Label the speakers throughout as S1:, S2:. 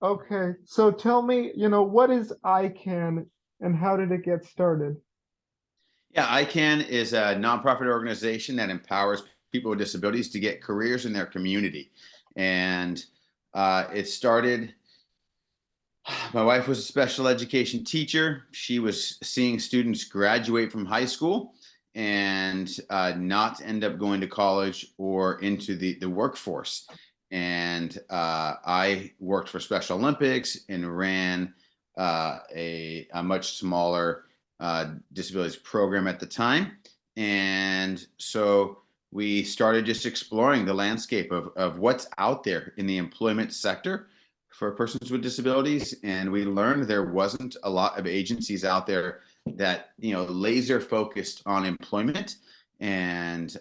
S1: Okay, so tell me, what is ICAN and how did it get started?
S2: Yeah, ICAN is a nonprofit organization that empowers people with disabilities to get careers in their community. And it started, my wife was a special education teacher. She was seeing students graduate from high school and not end up going to college or into the workforce. And I worked for Special Olympics and ran a much smaller disabilities program at the time. And so we started just exploring the landscape of what's out there in the employment sector for persons with disabilities. And we learned there wasn't a lot of agencies out there that, laser focused on employment. And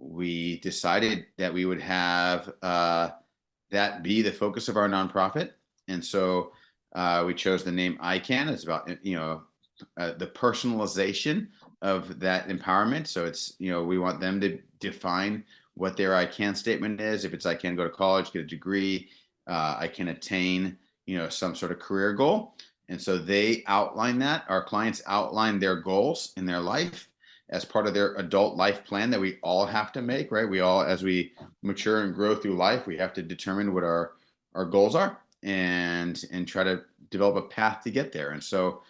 S2: we decided that we would have that be the focus of our nonprofit. And so we chose the name ICANN. It's about, the personalization of that empowerment. So it's, we want them to define what their ICANN statement is. If it's I can go to college, get a degree, I can attain, some sort of career goal. And so they outline that. Our clients outline their goals in their life as part of their adult life plan that we all have to make, right? We all, as we mature and grow through life, we have to determine what our goals are and try to develop a path to get there. And so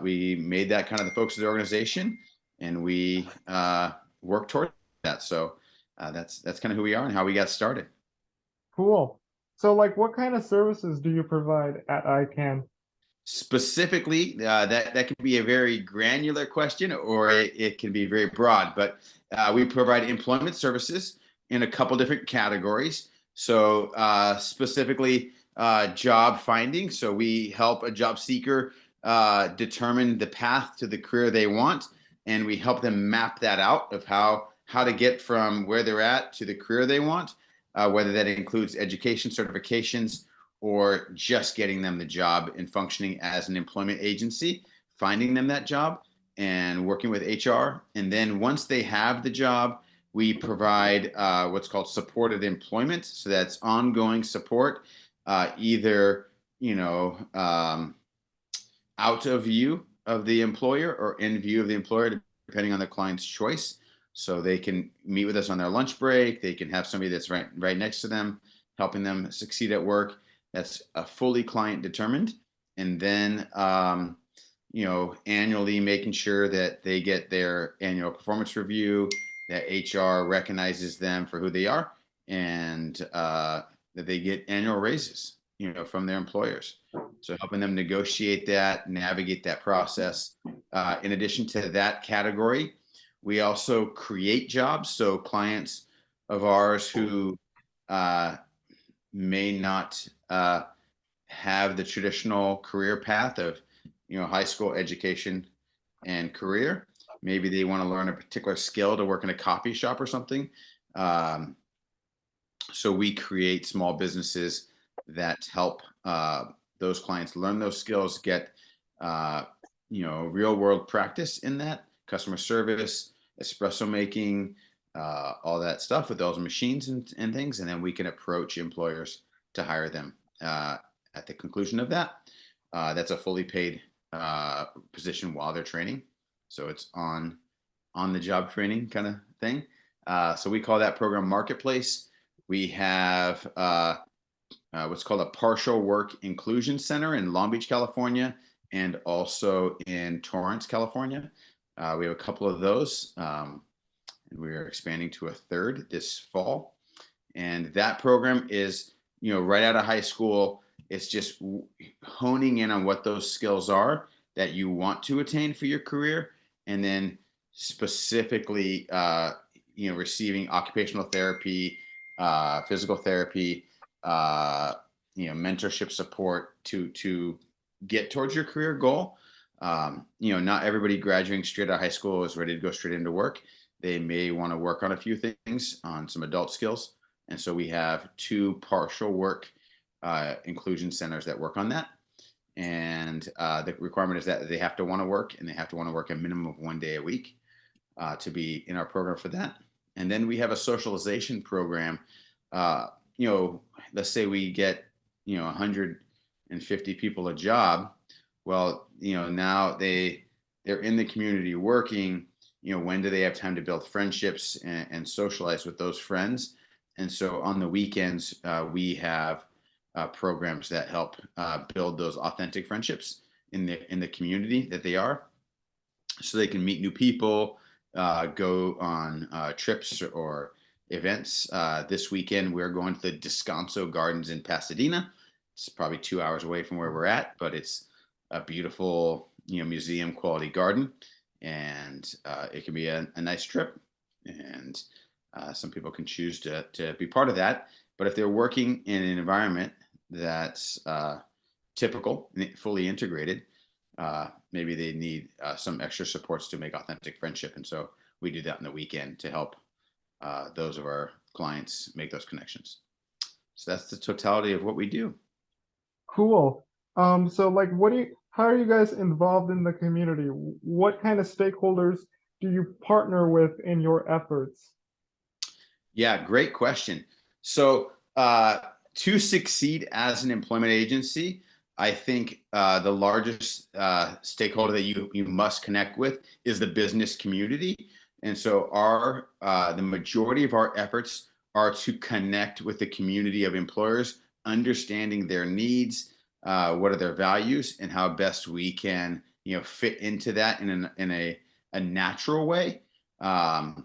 S2: we made that kind of the focus of the organization, and we work toward that. So that's kind of who we are and how we got started.
S1: Cool. So, like, what kind of services do you provide at ICANN?
S2: Specifically, that can be a very granular question, or it can be very broad. But we provide employment services in a couple different categories. So specifically, job finding. So we help a job seeker determine the path to the career they want, and we help them map that out of how to get from where they're at to the career they want, whether that includes education, certifications, or just getting them the job and functioning as an employment agency, finding them that job and working with HR. And then once they have the job, we provide what's called supported employment. So that's ongoing support, either, out of view of the employer or in view of the employer, depending on the client's choice. So they can meet with us on their lunch break. They can have somebody that's right next to them, helping them succeed at work. That's fully client determined. And then, annually making sure that they get their annual performance review, that HR recognizes them for who they are, and that they get annual raises, from their employers. So helping them negotiate that, navigate that process. In addition to that category, we also create jobs. So clients of ours who uh, may not have the traditional career path of, high school education and career. Maybe they want to learn a particular skill to work in a coffee shop or something. Um, so we create small businesses that help those clients learn those skills, get real world practice in that customer service, espresso making, all that stuff with those machines and things, and then we can approach employers to hire them at the conclusion of that. That's a fully paid position while they're training, so it's on the job training kind of thing. So we call that program Marketplace. We have what's called a partial work inclusion center in Long Beach, California, and also in Torrance, California. We have a couple of those, and we're expanding to a third this fall. And that program is, right out of high school. It's just honing in on what those skills are that you want to attain for your career, and then specifically, receiving occupational therapy, physical therapy, mentorship support to get towards your career goal. Not everybody graduating straight out of high school is ready to go straight into work. They may want to work on a few things, on some adult skills. And so we have two partial work inclusion centers that work on that. And the requirement is that they have to want to work, and they have to want to work a minimum of 1 day a week to be in our program for that. And then we have a socialization program. Uh, let's say we get 150 people a job. Well, now they're in the community working. When do they have time to build friendships and socialize with those friends? And so on the weekends, we have programs that help build those authentic friendships in the community that they are, so they can meet new people, go on trips or events. This weekend, we're going to the Descanso Gardens in Pasadena. It's probably 2 hours away from where we're at, but it's a beautiful, museum quality garden, and it can be a nice trip. And some people can choose to be part of that. But if they're working in an environment that's typical, fully integrated, maybe they need some extra supports to make authentic friendship. And so we do that on the weekend to help those of our clients make those connections. So that's the totality of what we do.
S1: Cool. So like, how are you guys involved in the community? What kind of stakeholders do you partner with in your efforts?
S2: Yeah, great question. So to succeed as an employment agency, I think the largest stakeholder that you must connect with is the business community. And so the majority of our efforts are to connect with the community of employers, understanding their needs, what are their values, and how best we can fit into that in a natural way.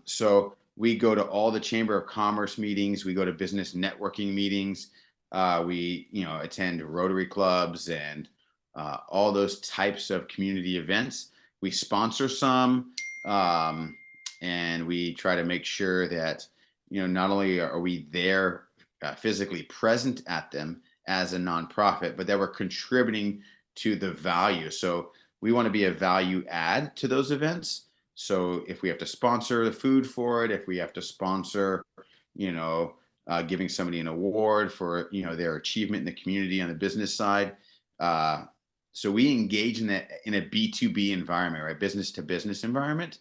S2: So we go to all the Chamber of Commerce meetings. We go to business networking meetings. We attend Rotary clubs and all those types of community events. We sponsor some, and we try to make sure that not only are we there physically present at them as a nonprofit, but that we're contributing to the value. So we want to be a value add to those events. So if we have to sponsor the food for it, if we have to sponsor, giving somebody an award for their achievement in the community on the business side, so we engage in that in a B2B environment, right, business to business environment,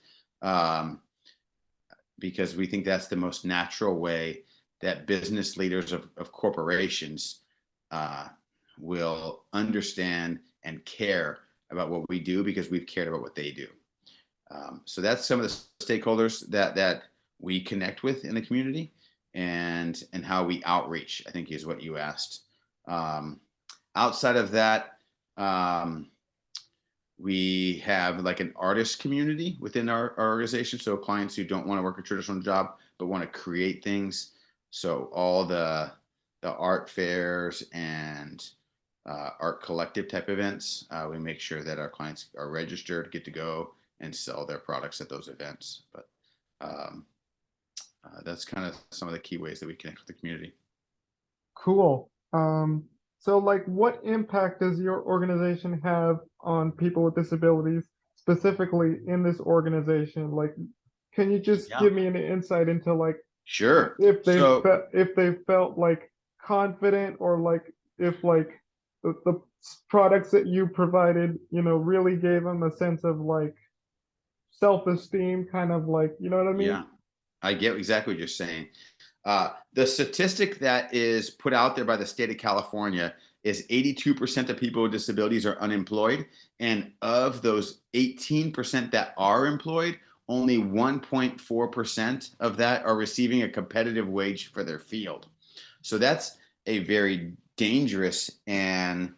S2: because we think that's the most natural way that business leaders of corporations will understand and care about what we do, because we've cared about what they do. So that's some of the stakeholders that we connect with in the community, and how we outreach, I think, is what you asked. Outside of that, we have like an artist community within our organization. So clients who don't want to work a traditional job but want to create things. So all the art fairs and art collective type events, we make sure that our clients are registered, get to go and sell their products at those events. But that's kind of some of the key ways that we connect with the community.
S1: Cool. So like, what impact does your organization have on people with disabilities, specifically in this organization? Like, can you just
S2: Yeah,
S1: give me an insight into like
S2: sure.
S1: if they felt like confident, or like if like the products that you provided, really gave them a sense of like self-esteem, kind of like, you know what I mean?
S2: Yeah, I get exactly what you're saying. The statistic that is put out there by the state of California is 82% of people with disabilities are unemployed. And of those 18% that are employed, only 1.4% of that are receiving a competitive wage for their field. So that's a very dangerous and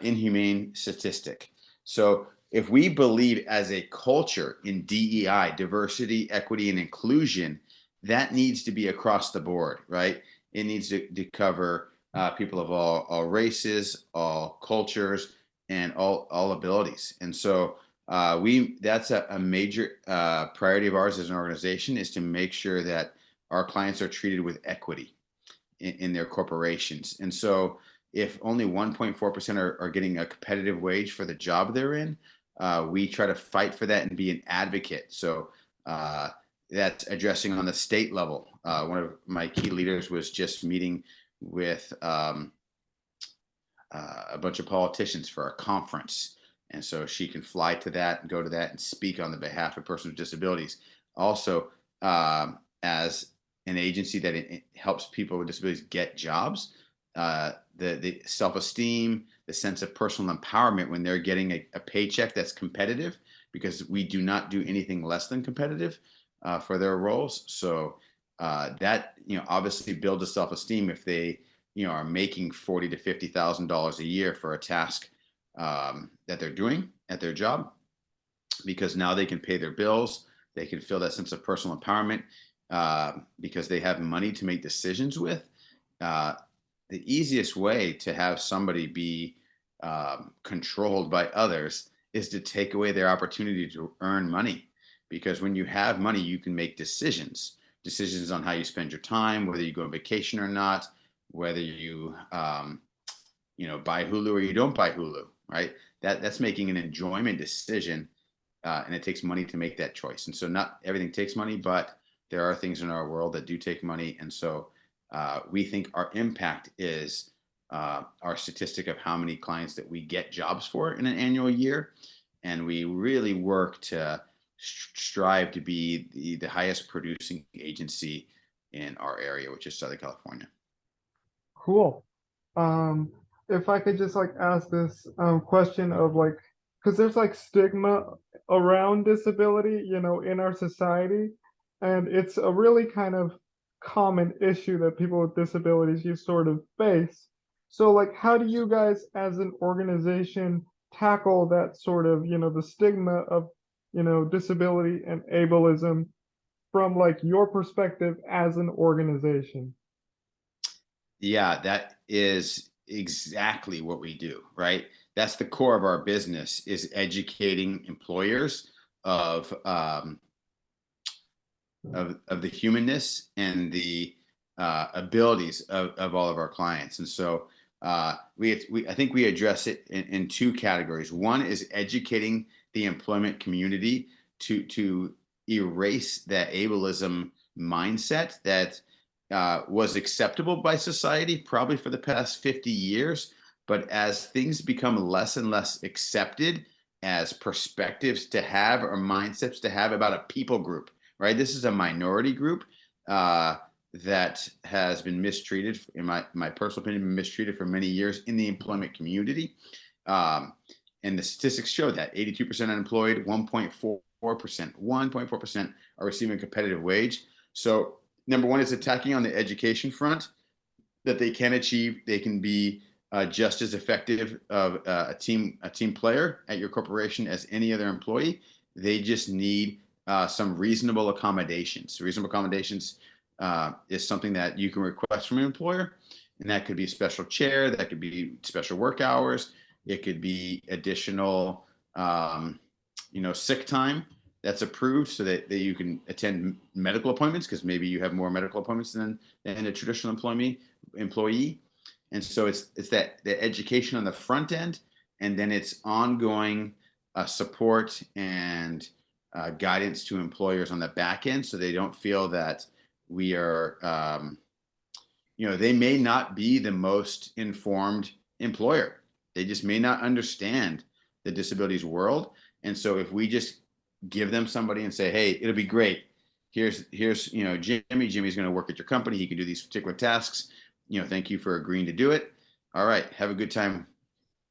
S2: inhumane statistic. So if we believe as a culture in DEI, diversity, equity, and inclusion, that needs to be across the board, right? It needs to cover people of all races, all cultures, and all abilities. And so that's a major priority of ours as an organization, is to make sure that our clients are treated with equity in their corporations. And so if only 1.4% are getting a competitive wage for the job they're in, we try to fight for that and be an advocate. So that's addressing on the state level. One of my key leaders was just meeting with a bunch of politicians for a conference. And so she can fly to that and go to that and speak on the behalf of persons with disabilities. Also, as an agency that it helps people with disabilities get jobs. The self-esteem, the sense of personal empowerment when they're getting a paycheck that's competitive, because we do not do anything less than competitive for their roles. So that obviously builds a self-esteem if they are making $40,000 to $50,000 a year for a task that they're doing at their job, because now they can pay their bills. They can feel that sense of personal empowerment because they have money to make decisions with. The easiest way to have somebody be controlled by others is to take away their opportunity to earn money. Because when you have money, you can make decisions on how you spend your time, whether you go on vacation or not, whether you buy Hulu or you don't buy Hulu, right? That's making an enjoyment decision, and it takes money to make that choice. And so not everything takes money, but there are things in our world that do take money. And so we think our impact is our statistic of how many clients that we get jobs for in an annual year. And we really work to strive to be the highest producing agency in our area, which is Southern California.
S1: Cool. Um, if I could just like ask this question of like, because there's like stigma around disability, in our society, and it's a really kind of common issue that people with disabilities you sort of face. So like, how do you guys as an organization tackle that sort of, the stigma of, disability and ableism from like your perspective as an organization?
S2: Yeah, that is exactly what we do, right? That's the core of our business, is educating employers of of the humanness and the abilities of all of our clients. And so I think we address it in two categories. One is educating the employment community to erase that ableism mindset that was acceptable by society probably for the past 50 years. But as things become less and less accepted as perspectives to have or mindsets to have about a people group, right? This is a minority group that has been mistreated, in my personal opinion, been mistreated for many years in the employment community. And the statistics show that 82% unemployed, 1.4% are receiving a competitive wage. So number one is attacking on the education front, that they can achieve. They can be just as effective of a team player at your corporation as any other employee. They just need some reasonable accommodations. Reasonable accommodations is something that you can request from an employer, and that could be a special chair, that could be special work hours, it could be additional, sick time that's approved so that you can attend medical appointments, because maybe you have more medical appointments than a traditional employee. And so it's that the education on the front end, and then it's ongoing support and guidance to employers on the back end, so they don't feel that we are, they may not be the most informed employer. They just may not understand the disabilities world. And so if we just give them somebody and say, hey, it'll be great. Here's Jimmy. Jimmy's going to work at your company. He can do these particular tasks. Thank you for agreeing to do it. All right, have a good time.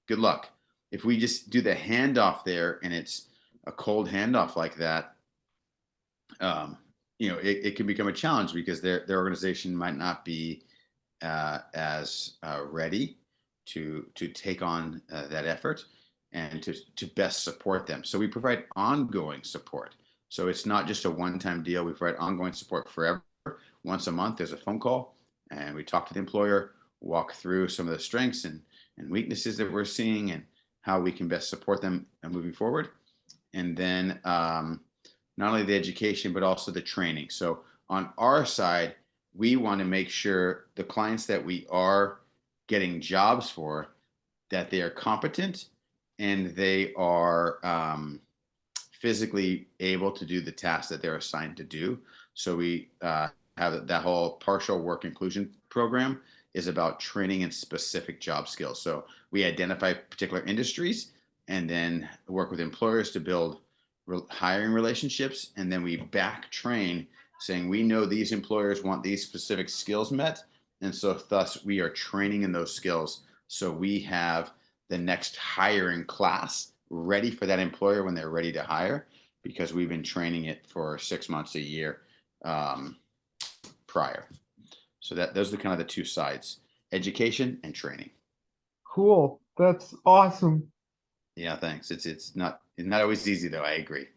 S2: Good luck. If we just do the handoff there, and it's a cold handoff like that, it can become a challenge, because their organization might not be as ready to take on that effort and to best support them. So we provide ongoing support. So it's not just a one-time deal. We provide ongoing support forever. Once a month, there's a phone call, and we talk to the employer, walk through some of the strengths and weaknesses that we're seeing, and how we can best support them moving forward. And then not only the education, but also the training. So on our side, we want to make sure the clients that we are getting jobs for, that they are competent and they are physically able to do the tasks that they're assigned to do. So we have that whole partial work inclusion program is about training in specific job skills. So we identify particular industries and then work with employers to build hiring relationships, and then we back train saying we know these employers want these specific skills met, and so thus we are training in those skills, so we have the next hiring class ready for that employer when they're ready to hire, because we've been training it for 6 months, a year, prior. So that those are kind of the two sides: education and training.
S1: Cool. That's awesome.
S2: Yeah, thanks. It's not always easy though. I agree.